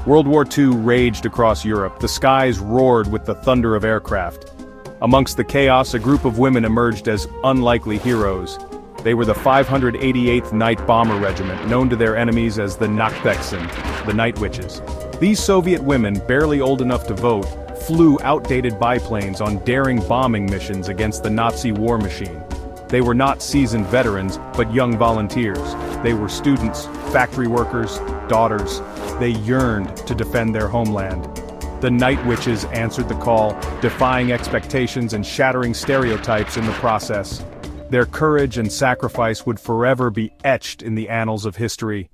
World War II raged across Europe. The skies roared with the thunder of aircraft. Amongst the chaos, a group of women emerged as unlikely heroes. They were the 588th Night Bomber Regiment, known to their enemies as the Nachthexen, the Night Witches. These Soviet women, barely old enough to vote, flew outdated biplanes on daring bombing missions against the Nazi war machine. They were not seasoned veterans, but young volunteers. They were students, factory workers, daughters. They yearned to defend their homeland. The Night Witches answered the call, defying expectations and shattering stereotypes in the process. Their courage and sacrifice would forever be etched in the annals of history.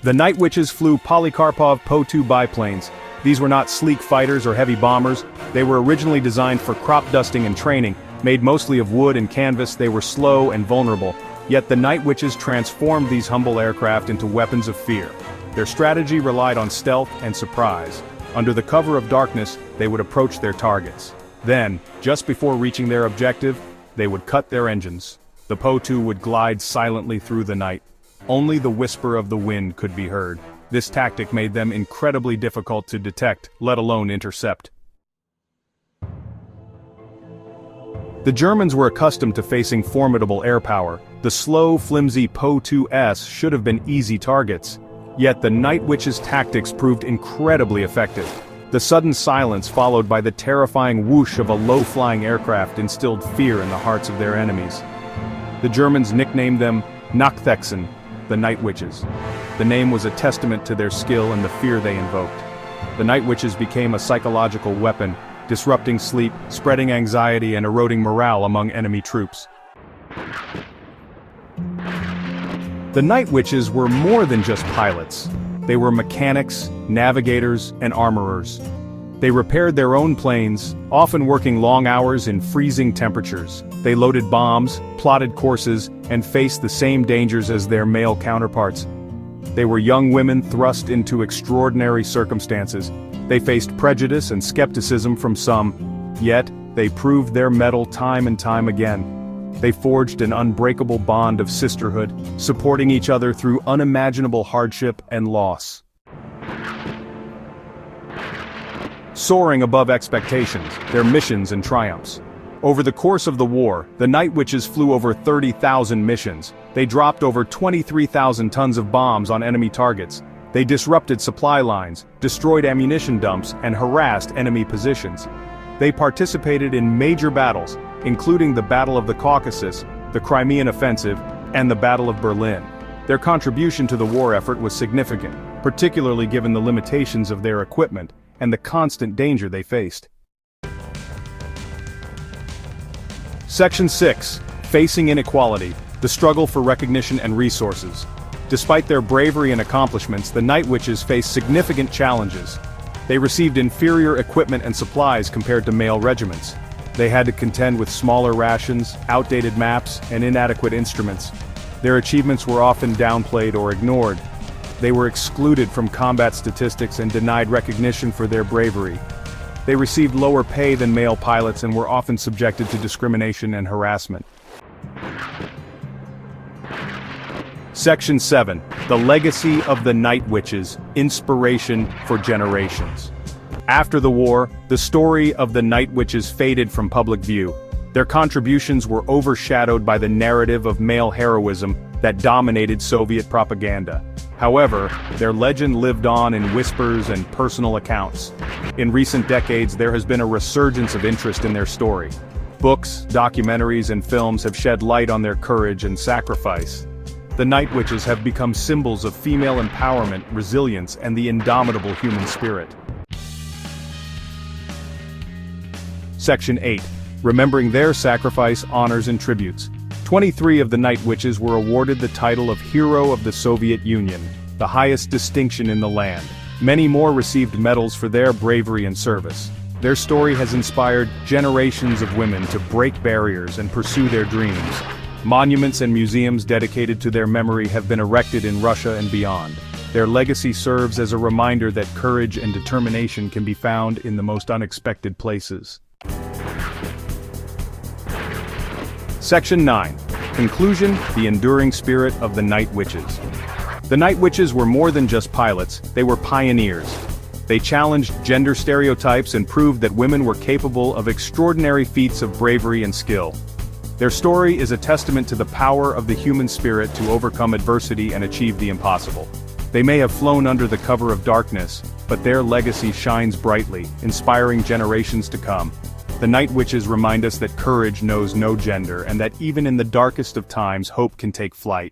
The Night Witches flew Polikarpov Po-2 biplanes. These were not sleek fighters or heavy bombers. They were originally designed for crop dusting and training. Made mostly of wood and canvas, they were slow and vulnerable. Yet the Night Witches transformed these humble aircraft into weapons of fear. Their strategy relied on stealth and surprise. Under the cover of darkness, they would approach their targets. Then, just before reaching their objective, they would cut their engines. The Po-2 would glide silently through the night. Only the whisper of the wind could be heard. This tactic made them incredibly difficult to detect, let alone intercept. The Germans were accustomed to facing formidable air power. The slow, flimsy Po-2s should have been easy targets. Yet the Night Witches' tactics proved incredibly effective. The sudden silence followed by the terrifying whoosh of a low-flying aircraft instilled fear in the hearts of their enemies. The Germans nicknamed them Nachthexen, the Night Witches. The name was a testament to their skill and the fear they invoked. The Night Witches became a psychological weapon, disrupting sleep, spreading anxiety and eroding morale among enemy troops. The Night Witches were more than just pilots. They were mechanics, navigators, and armorers. They repaired their own planes, often working long hours in freezing temperatures. They loaded bombs, plotted courses, and faced the same dangers as their male counterparts. They were young women thrust into extraordinary circumstances. They faced prejudice and skepticism from some, yet they proved their mettle time and time again. They forged an unbreakable bond of sisterhood, supporting each other through unimaginable hardship and loss. Soaring above expectations, their missions and triumphs. Over the course of the war, the Night Witches flew over 30,000 missions. They dropped over 23,000 tons of bombs on enemy targets. They disrupted supply lines, destroyed ammunition dumps, and harassed enemy positions. They participated in major battles, including the Battle of the Caucasus, the Crimean Offensive, and the Battle of Berlin. Their contribution to the war effort was significant, particularly given the limitations of their equipment and the constant danger they faced. Section 6. Facing inequality, the struggle for recognition and resources. Despite their bravery and accomplishments, the Night Witches faced significant challenges. They received inferior equipment and supplies compared to male regiments. They had to contend with smaller rations, outdated maps, and inadequate instruments. Their achievements were often downplayed or ignored. They were excluded from combat statistics and denied recognition for their bravery. They received lower pay than male pilots and were often subjected to discrimination and harassment. Section 7. The Legacy of the Night Witches, Inspiration for Generations. After the war, the story of the Night Witches faded from public view. Their contributions were overshadowed by the narrative of male heroism that dominated Soviet propaganda. However, their legend lived on in whispers and personal accounts. In recent decades, there has been a resurgence of interest in their story. Books, documentaries, and films have shed light on their courage and sacrifice. The Night Witches have become symbols of female empowerment, resilience, and the indomitable human spirit. Section 8. Remembering their sacrifice, honors, and tributes. 23 of the Night Witches were awarded the title of Hero of the Soviet Union, the highest distinction in the land. Many more received medals for their bravery and service. Their story has inspired generations of women to break barriers and pursue their dreams. Monuments and museums dedicated to their memory have been erected in Russia and beyond. Their legacy serves as a reminder that courage and determination can be found in the most unexpected places. Section 9. Conclusion, the enduring spirit of the Night Witches. The Night Witches were more than just pilots, they were pioneers. They challenged gender stereotypes and proved that women were capable of extraordinary feats of bravery and skill. Their story is a testament to the power of the human spirit to overcome adversity and achieve the impossible. They may have flown under the cover of darkness, but their legacy shines brightly, inspiring generations to come. The Night Witches remind us that courage knows no gender and that even in the darkest of times hope can take flight.